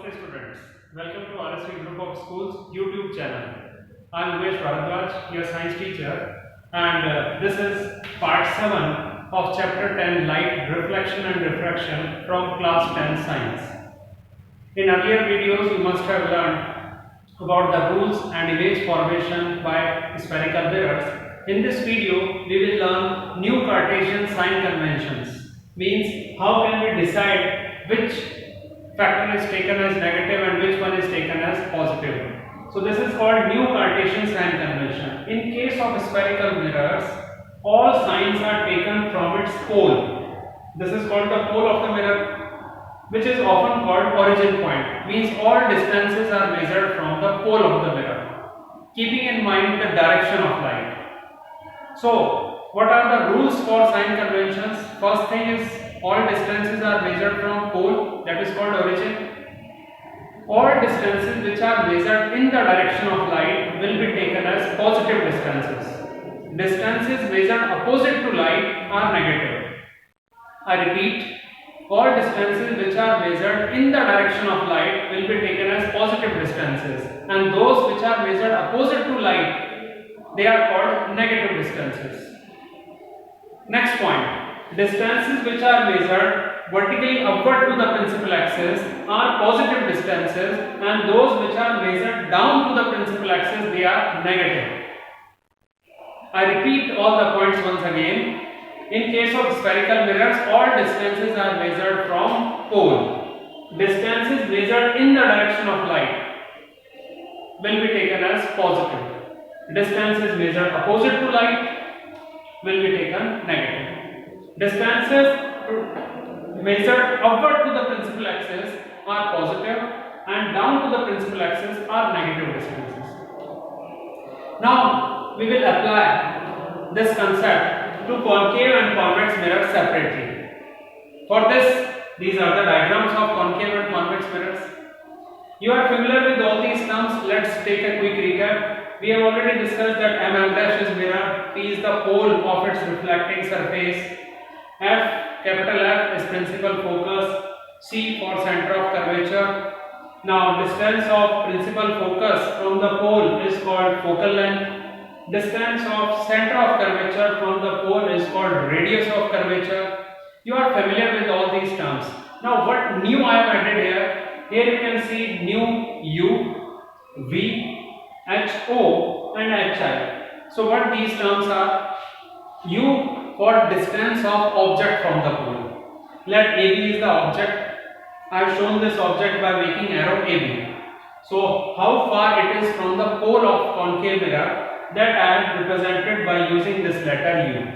Namaste students. Welcome to RSV Group of Schools YouTube channel. I am Umesh Bharadwaj, your science teacher, and this is part 7 of chapter 10 Light, Reflection and Refraction from class 10 Science. In earlier videos you must have learned about the rules and image formation by spherical mirrors. In this video we will learn new Cartesian sign conventions. Means how can we decide which factor is taken as negative and which one is taken as positive. So this is called new Cartesian sign convention. In case of spherical mirrors, all signs are taken from its pole. This is called the pole of the mirror, which is often called origin point. Means all distances are measured from the pole of the mirror, keeping in mind the direction of light. So what are the rules for sign conventions? First thing is all distances are measured from pole, that is called origin. All distances which are measured in the direction of light will be taken as positive distances. Distances measured opposite to light are negative. I repeat, all distances which are measured in the direction of light will be taken as positive distances, and those which are measured opposite to light, they are called negative distances. Next point. Distances which are measured vertically upward to the principal axis are positive distances, and those which are measured down to the principal axis, they are negative. I repeat all the points once again. In case of spherical mirrors, all distances are measured from pole. Distances measured in the direction of light will be taken as positive. Distances measured opposite to light will be taken negative. Distances measured upward to the principal axis are positive, and down to the principal axis are negative distances. Now we will apply this concept to concave and convex mirrors separately. For this, these are the diagrams of concave and convex mirrors. You are familiar with all these terms. Let's take a quick recap. We have already discussed that M' is mirror, P is the pole of its reflecting surface, capital F is principal focus, C for center of curvature. Now distance of principal focus from the pole is called focal length. Distance of center of curvature from the pole is called radius of curvature. You are familiar with all these terms. Now what new I have added here? Here you can see new U, V, H, O and H, I. So what these terms are? U for distance of object from the pole. Let AB is the object. I have shown this object by making arrow AB. So how far it is from the pole of concave mirror, that I have represented by using this letter U.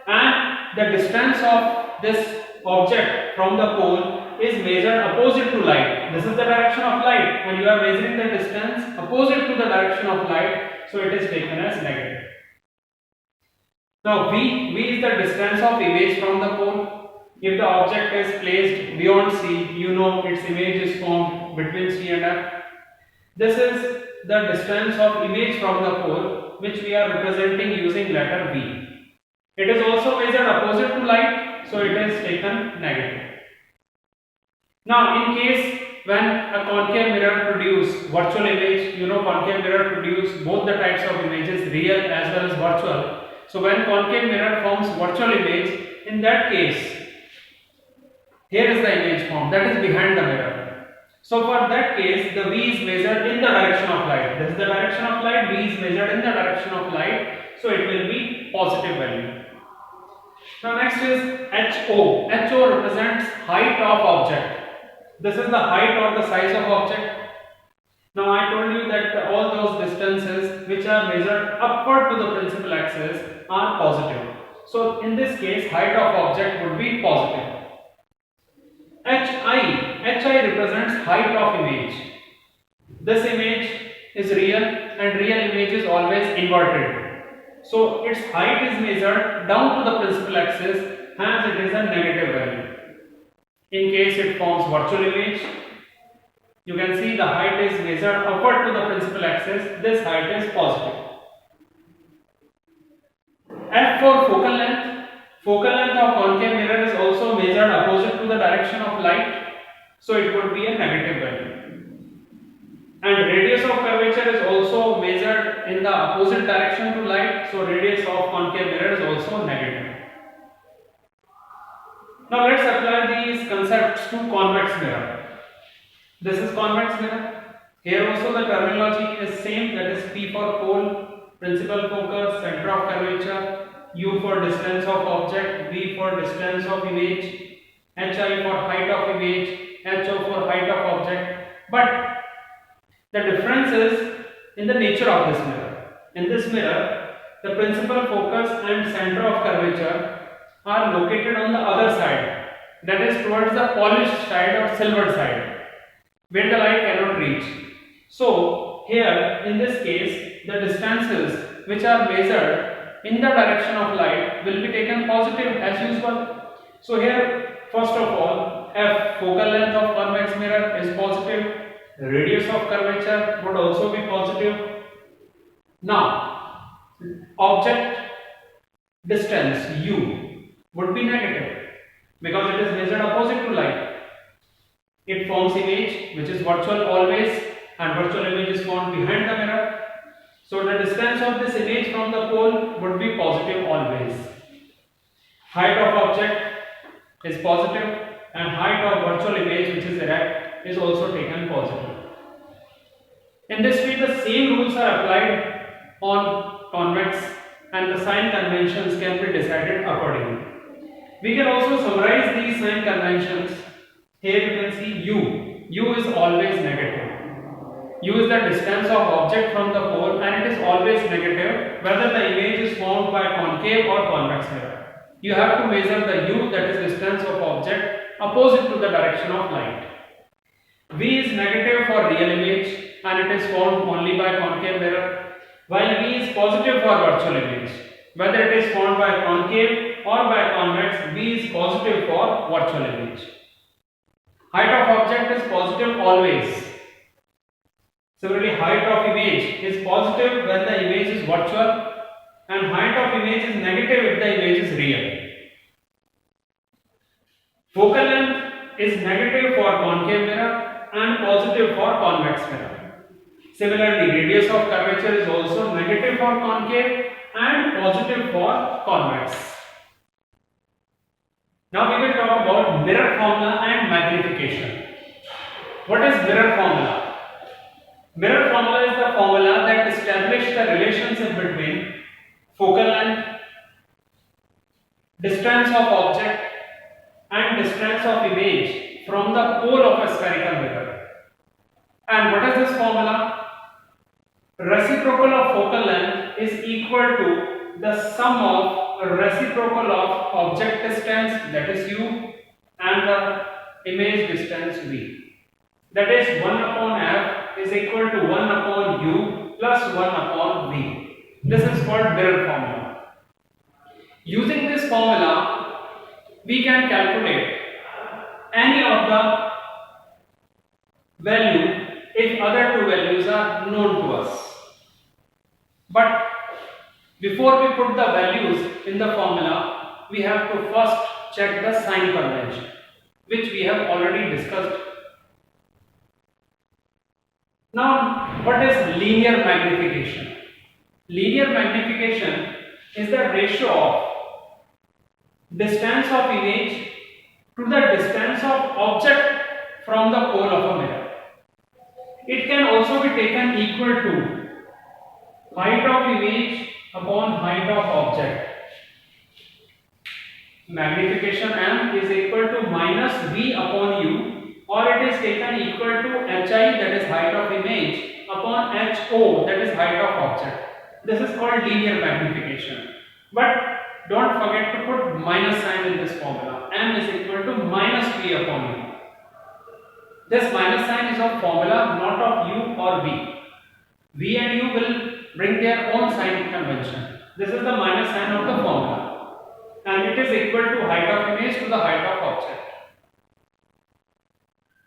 And the distance of this object from the pole is measured opposite to light. This is the direction of light, and you are measuring the distance opposite to the direction of light, so it is taken as negative. Now V is the distance of image from the pole. If the object is placed beyond C, you know its image is formed between C and F. This is the distance of image from the pole, which we are representing using letter V. It is also measured opposite to light, so it is taken negative. Now in case when a concave mirror produce virtual image, you know concave mirror produce both the types of images, real as well as virtual. So when concave mirror forms virtual image, in that case, here is the image formed, that is behind the mirror. So for that case, the V is measured in the direction of light. This is the direction of light, V is measured in the direction of light, so it will be positive value. Now next is HO. HO represents height of object. This is the height or the size of object. Now I told you that all those distances which are measured upward to the principal axis are positive. So in this case, height of object would be positive. HI represents height of image. This image is real, and real image is always inverted. So its height is measured down to the principal axis, hence it is a negative value. In case it forms virtual image, you can see the height is measured upward to the principal axis, this height is positive. F for focal length. Focal length of concave mirror is also measured opposite to the direction of light. so it would be a negative value. And radius of curvature is also measured in the opposite direction to light, so radius of concave mirror is also negative. Now let's apply these concepts to convex mirror. This is convex mirror. Here also the terminology is same, that is P for pole, principal focus, center of curvature, U for distance of object, V for distance of image, HI for height of image, HO for height of object. But the difference is in the nature of this mirror. In this mirror, the principal focus and center of curvature are located on the other side, that is towards the polished side or silver side, where the light cannot reach. So here in this case, the distances which are measured in the direction of light will be taken positive as usual. So here first of all, F, focal length of convex mirror, is positive. The radius of curvature would also be positive. Now object distance U would be negative because it is measured opposite to light. It forms image which is virtual always, and virtual image is formed behind the mirror. So the distance of this image from the pole would be positive always. Height of object is positive, and height of virtual image, which is erect, is also taken positive. In this way, the same rules are applied on convex, and the sign conventions can be decided accordingly. We can also summarize these sign conventions. Here you can see U. U is always negative. U is the distance of object from the pole, and it is always negative whether the image is formed by concave or convex mirror. You have to measure the U, that is distance of object, opposite to the direction of light. V is negative for real image, and it is formed only by concave mirror, while V is positive for virtual image. Whether it is formed by concave or by convex, V is positive for virtual image. Height of object is positive always. Similarly, height of image is positive when the image is virtual, and height of image is negative if the image is real. Focal length is negative for concave mirror and positive for convex mirror. Similarly, radius of curvature is also negative for concave and positive for convex. Now we will talk about mirror formula and magnification. What is mirror formula? Mirror formula is the formula that establishes the relationship between focal length, distance of object, and distance of image from the pole of a spherical mirror. And what is this formula? Reciprocal of focal length is equal to the sum of reciprocal of object distance, that is U, and the image distance V. That is 1 upon F is equal to 1 upon U plus 1 upon V. This is called mirror formula. Using this formula, we can calculate any of the value if other two values are known to us. But before we put the values in the formula, we have to first check the sign convention, which we have already discussed. Now, what is linear magnification? Linear magnification is the ratio of distance of image to the distance of object from the pole of a mirror. It can also be taken equal to height of image upon height of object. Magnification M is equal to minus V upon U, or it is taken equal to HI, that is height of image, upon HO, that is height of object. This is called linear magnification. But don't forget to put minus sign in this formula. M is equal to minus V upon U. This minus sign is of formula, not of U or V. V and U will bring their own sign convention. This is the minus sign of the formula, and it is equal to height of image to the height of object.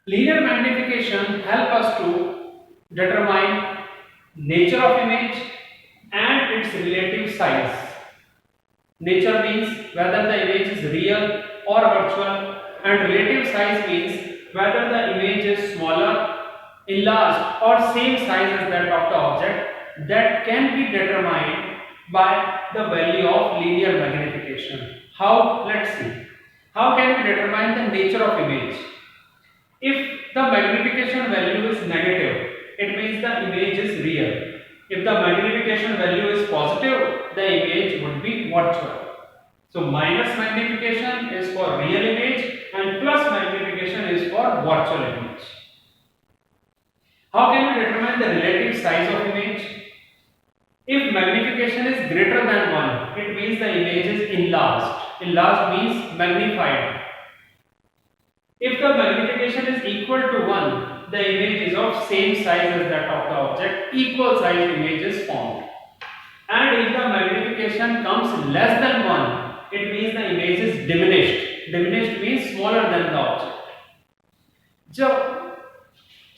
Linear magnification help us to determine nature of image and its relative size. Nature means whether the image is real or virtual, and relative size means whether the image is smaller, enlarged or same size as that of the object, that can be determined by the value of linear magnification. How? Let's see. How can we determine the nature of image? If the magnification value is negative, it means the image is real. If the magnification value is positive, the image would be virtual. So minus magnification is for real image and plus magnification is for virtual image. How can we determine the relative size of image? If magnification is greater than 1, it means the image is enlarged. Enlarged means magnified. If the magnification is equal to 1, the image is of same size as that of the object, equal size image is formed. And if the magnification comes less than 1, it means the image is diminished. Diminished means smaller than the object.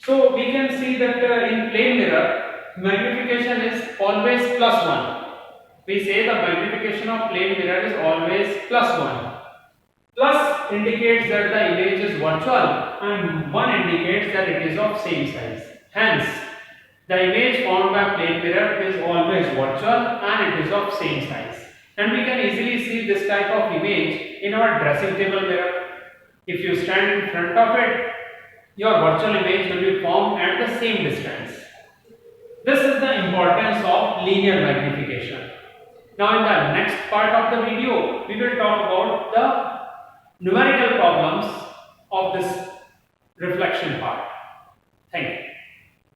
So we can see that in plane mirror, magnification is always plus 1. We say the magnification of plane mirror is always plus 1. Plus indicates that the image is virtual and 1 indicates that it is of same size. Hence, the image formed by plane mirror is always virtual and it is of same size. And we can easily see this type of image in our dressing table mirror. If you stand in front of it, your virtual image will be formed at the same distance. This is the importance of linear magnification. Now in the next part of the video, we will talk about the numerical problems of this reflection part. Thank you.